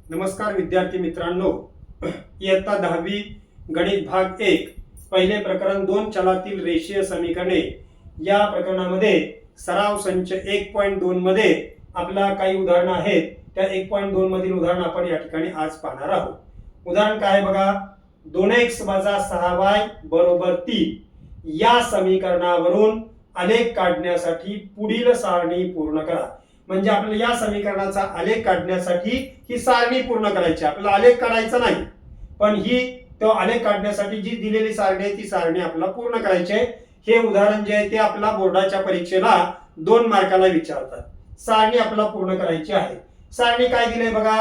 नमस्कार विद्यार्थी मित्रांनो, इयत्ता 10वी गणित भाग 1 पहिले प्रकरण 2 चलातील रेषीय समीकरणे या प्रकरणामध्ये सराव संच 1.2 मध्ये आपला काही उदाहरणं आहेत. त्या 1.2 मधील उदाहरण आपण या ठिकाणी आज पाहणार आहोत. उदाहरण काय बघा, 2x - 6y = 3 या समीकरणावरून आलेख काढण्यासाठी पुढील सारणी पूर्ण करा. म्हणजे आपल्याला या समीकरणाचा आलेख काढण्यासाठी ही सारणी पूर्ण करायची. आपल्याला आलेख काढायचा नाही, पण ही तो आलेख काढण्यासाठी जी दिलेली सारणी आहे ती सारणी आपल्याला पूर्ण करायची आहे. हे उदाहरण जे आहे ते आपला बोर्डाच्या परीक्षेला 2 मार्काला विचारतात. सारणी आपल्याला पूर्ण करायची आहे. सारणी काय दिली बघा,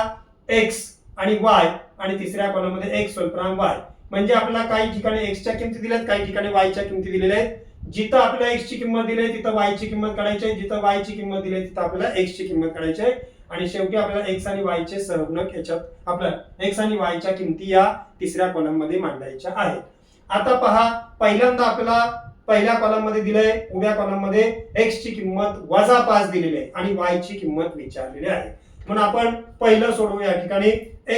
x आणि y आणि तिसऱ्या कॉलम मध्ये x स्वल्पराम y. म्हणजे आपल्याला काही ठिकाणी x च्या किमती दिल्यात, काही ठिकाणी y च्या किमती दिलेल्या आहेत. जिथं आपल्याला x ची किंमत दिली आहे तिथं y ची किंमत काढायची आहे, जिथं y ची किंमत दिली आहे तिथं आपल्याला x ची किंमत काढायची आहे. आणि शेवटी आपल्याला x आणि y चे सहगुणक याच्यात आपल्याला x आणि y च्या किमती या तिसऱ्या कॉलम मध्ये मांडायच्या आहेत. आता पहा, पहिल्यांदा आपल्याला पहिल्या कॉलम मध्ये दिलंय, उभ्या कॉलम मध्ये x ची किंमत -5 दिलेली आहे आणि y ची किंमत विचारलेली आहे. म्हणून आपण पहिलं सोडवू. या ठिकाणी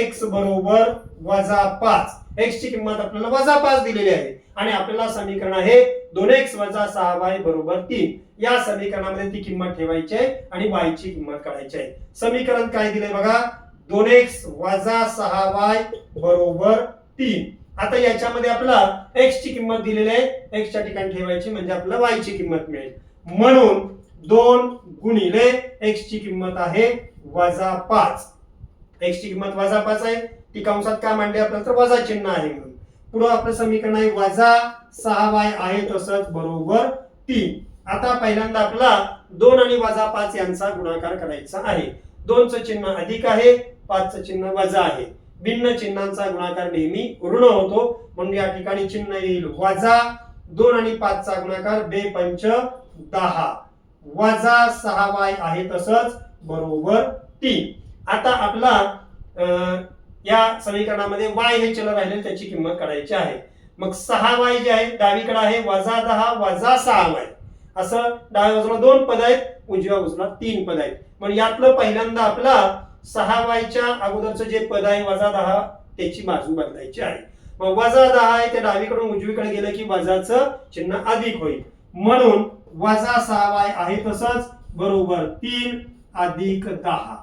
x बरोबर -5, x ची किंमत आपल्याला -5 दिलेली आहे आणि आपल्याला समीकरण आहे 2x - 6y = 3. या समीकरणामध्ये ती किंमत ठेवायची आहे आणि y ची किंमत काढायची आहे. समीकरण काय दिलंय बघा, 2x - 6y = 3. आता याच्यामध्ये आपल्याला x ची किंमत दिलेली आहे, x च्या ठिकाणी ठेवायची म्हणजे आपल्याला y ची किंमत मिळेल. म्हणून 2 गुणिले x ची किंमत आहे -5. x ची किंमत -5 आहे, ती कंसात का मांडली आपल्याला तर वजा चिन्ह आहे म्हणून. पुढे आपलं समीकरण आहे -6y आहे तसंच बरोबर 3. आता पहिल्यांदा आपल्याला 2 आणि -5 यांचा गुणाकार करायचा आहे. 2 चं चिन्ह अधिक आहे, 5 चं चिन्ह वजा आहे. भिन्न चिन्हांचा गुणाकार नेहमी ऋण होतो, म्हणून या ठिकाणी चिन्ह येईल -2 आणि 5 चा गुणाकार 2 × 5 = 10 -6y आहे तसंच बरोबर 3. आता आपला या समीकरणामध्ये y हे चल राहिले त्याची किंमत काढायची आहे. मग 6y जे आहे डावीकडे आहे -10 - 6y. असं डाव्या बाजूला 2 पद आहेत, उजव्या बाजूला 3 पद आहेत. म्हणजे यातलं पहिल्यांदा आपला 6y च्या अगोदरचं जे पद आहे -10 त्याची बाजू बदलायची आहे. मग -10 आहे ते डावीकडून उजवीकडे गेलं की वजाचं चिन्ह अधिक होईल. म्हणून -6y आहे तसंच बरोबर 3 + 10.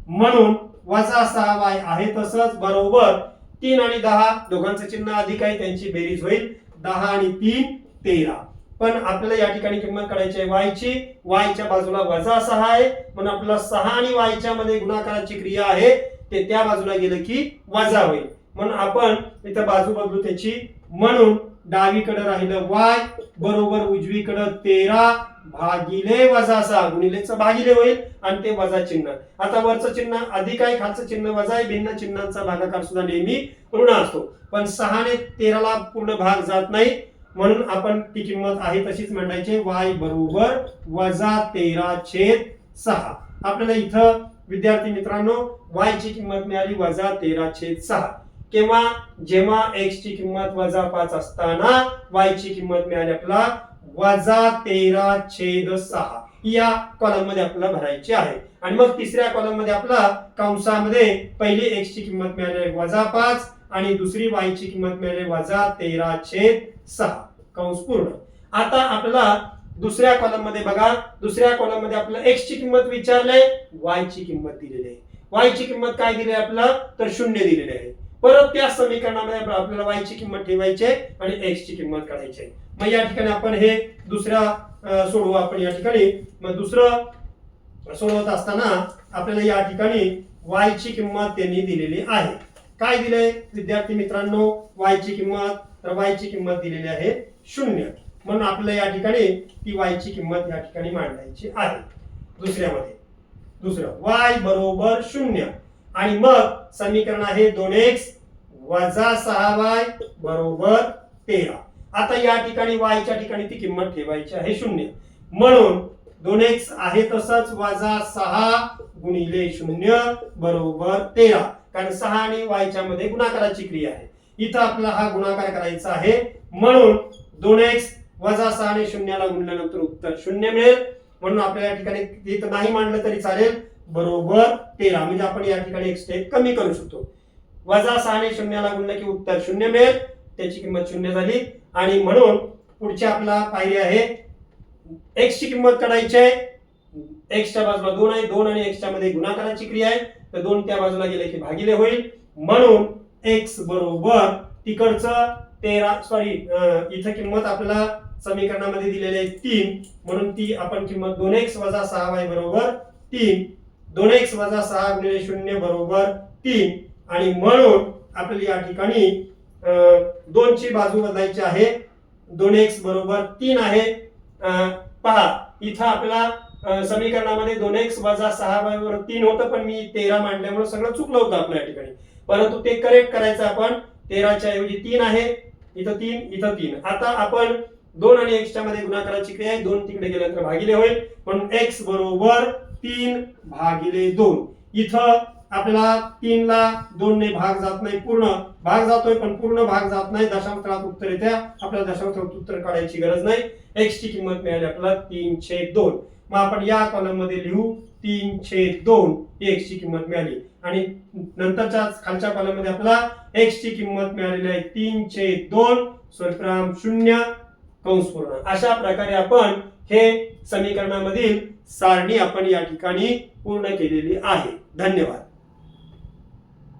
म्हणून -6y आहे तसंच बरोबर 3 आणि 10 दोघांचं चिन्ह अधिक आहे, त्यांची बेरीज होईल 10 आणि 3 = 13. पण आपल्याला या ठिकाणी किंमत काढायची आहे y ची. y च्या बाजूला -6 आहे, म्हणून आपल्याला 6 आणि y च्या मध्ये गुणाकाराची क्रिया आहे ते त्या बाजूला गेलं की वजा होईल. म्हणून आपण इथं बाजू बदलू त्याची. म्हणून डावीकडे राहिलं y बरोबर उजवीकडे 13 भागिले -6 गुणिलेचं भागिले होईल आणि ते वजा चिन्ह. आता वरचं चिन्ह अधिक आहे, खालचं चिन्ह वजा आहे. भिन्न चिन्हांचा भागाकार सुद्धा नेहमी ऋण असतो, पण 6 ने 13 ला पूर्ण भाग जात नाही, म्हणून आपण ती किंमत आहे तशीच मांडायची. y बरोबर -13/6. आपल्याला इथं विद्यार्थी मित्रांनो y ची किंमत मिळाली -13/6. केव्हा, जेव्हा x ची किंमत -5 असताना y ची किंमत मिळाली आपल्याला -13/6. या कॉलम मध्ये आपल्याला भरायची आहे. आणि मग तिसऱ्या कॉलम मध्ये आपला कंसामध्ये पहिली x ची किंमत मिळाली -5 आणि दुसरी y ची किंमत मिळाली -13/6. कंस पूर्ण. आता आपल्याला दुसऱ्या कॉलम मध्ये बघा, दुसऱ्या कॉलम मध्ये आपल्याला x ची किंमत विचारले, y ची किंमत दिलेली आहे. y ची किंमत काय दिली आहे आपल्याला तर 0 दिलेली आहे. परत त्या समीकरणामध्ये आपल्याला y ची किंमत ठेवायची आहे आणि x ची किंमत काढायची आहे. मग या ठिकाणी आपण हे दुसऱ्या सोडवू. आपण या ठिकाणी मग दुसरं सोडवत असताना आपल्याला या ठिकाणी y ची किंमत त्यांनी दिलेली आहे. काय दिलंय विद्यार्थी मित्रांनो, y ची किंमत तर y ची किंमत दिलेली आहे 0. म्हणून आपल्याला या ठिकाणी ती y ची किंमत या ठिकाणी मांडायची आहे. दुसऱ्यामध्ये दुसरं y बरोबर 0 आणि मग समीकरण आहे 2x - 6y = 13. आता या ठिकाणी y च्या ठिकाणी ती किंमत ठेवायची आहे 0. म्हणून 2x आहे तसंच -6 गुणिले 0 बरोबर 13. कारण 6 आणि y च्या मध्ये गुणाकाराची क्रिया आहे. इथं आपल्याला हा गुणाकार करायचा आहे. म्हणून 2x - 6 आणि 0 ला गुणल्यानंतर उत्तर 0 मिळेल. म्हणून आपल्याला या ठिकाणी इथं नाही मांडलं तरी चालेल. बरोबर 13. म्हणजे आपण या ठिकाणी एक स्टेप कमी करू शकतो. वजा 6 ने 0 ला गुणलं की उत्तर 0 मिळेल, त्याची किंमत 0 झाली. आणि म्हणून पुढची आपला पायरी आहे x ची किंमत काढायची आहे. x च्या बाजूला 2 आहे, 2 आणि x च्या मध्ये गुणाकाराची क्रिया आहे, तर 2 त्या बाजूला गेले की भागिले होईल. म्हणून x बरोबर तिकडचं 13 इथं किंमत आपल्याला समीकरणामध्ये दिलेली आहे 3, म्हणून ती आपण किंमत 2x - 6y बरोबर 3. 2x - 6 गुणिले 0 बरोबर 3. आणि म्हणून आपल्याला या ठिकाणी 2 ची बाजू बदलायची आहे. 2x बरोबर 3 आहे. पहा इथं आपल्याला समीकरणामध्ये 2x - 6y बरोबर 3 होतं, पण मी 13 मांडल्यामुळे सगळं चुकलं होतं आपल्या ठिकाणी. परंतु ते करेक्ट करायचं आपण. 13 च्या ऐवजी 3 आहे, इथं 3 इथं 3. आता आपण 2 आणि x च्या मध्ये गुणाकाराची क्रिया आहे, 2 तिकडे गेल्यानंतर भागिले होईल, म्हणून x बरोबर 3 भागिले 2. इथं आपल्याला 3 ला 2 ने भाग जात नाही, पूर्ण भाग जातोय पण पूर्ण भाग जात नाही. दशांश स्थळात उत्तर येते, आपल्याला दशांश स्थळात उत्तर काढायची गरज नाही. x ची किंमत मिळाली आपल्याला 3/2. मग आपण या कॉलम मध्ये लिहू 3/2 x ची किंमत मिळाली. आणि नंतरच्या खालच्या कॉलम मध्ये आपल्याला x ची किंमत मिळालेली आहे 3/2 स्वल्पविराम 0 कंस पूर्ण. अशा प्रकारे आपण हे समीकरणामधील सारणी आपण या ठिकाणी पूर्ण केलेली आहे. धन्यवाद.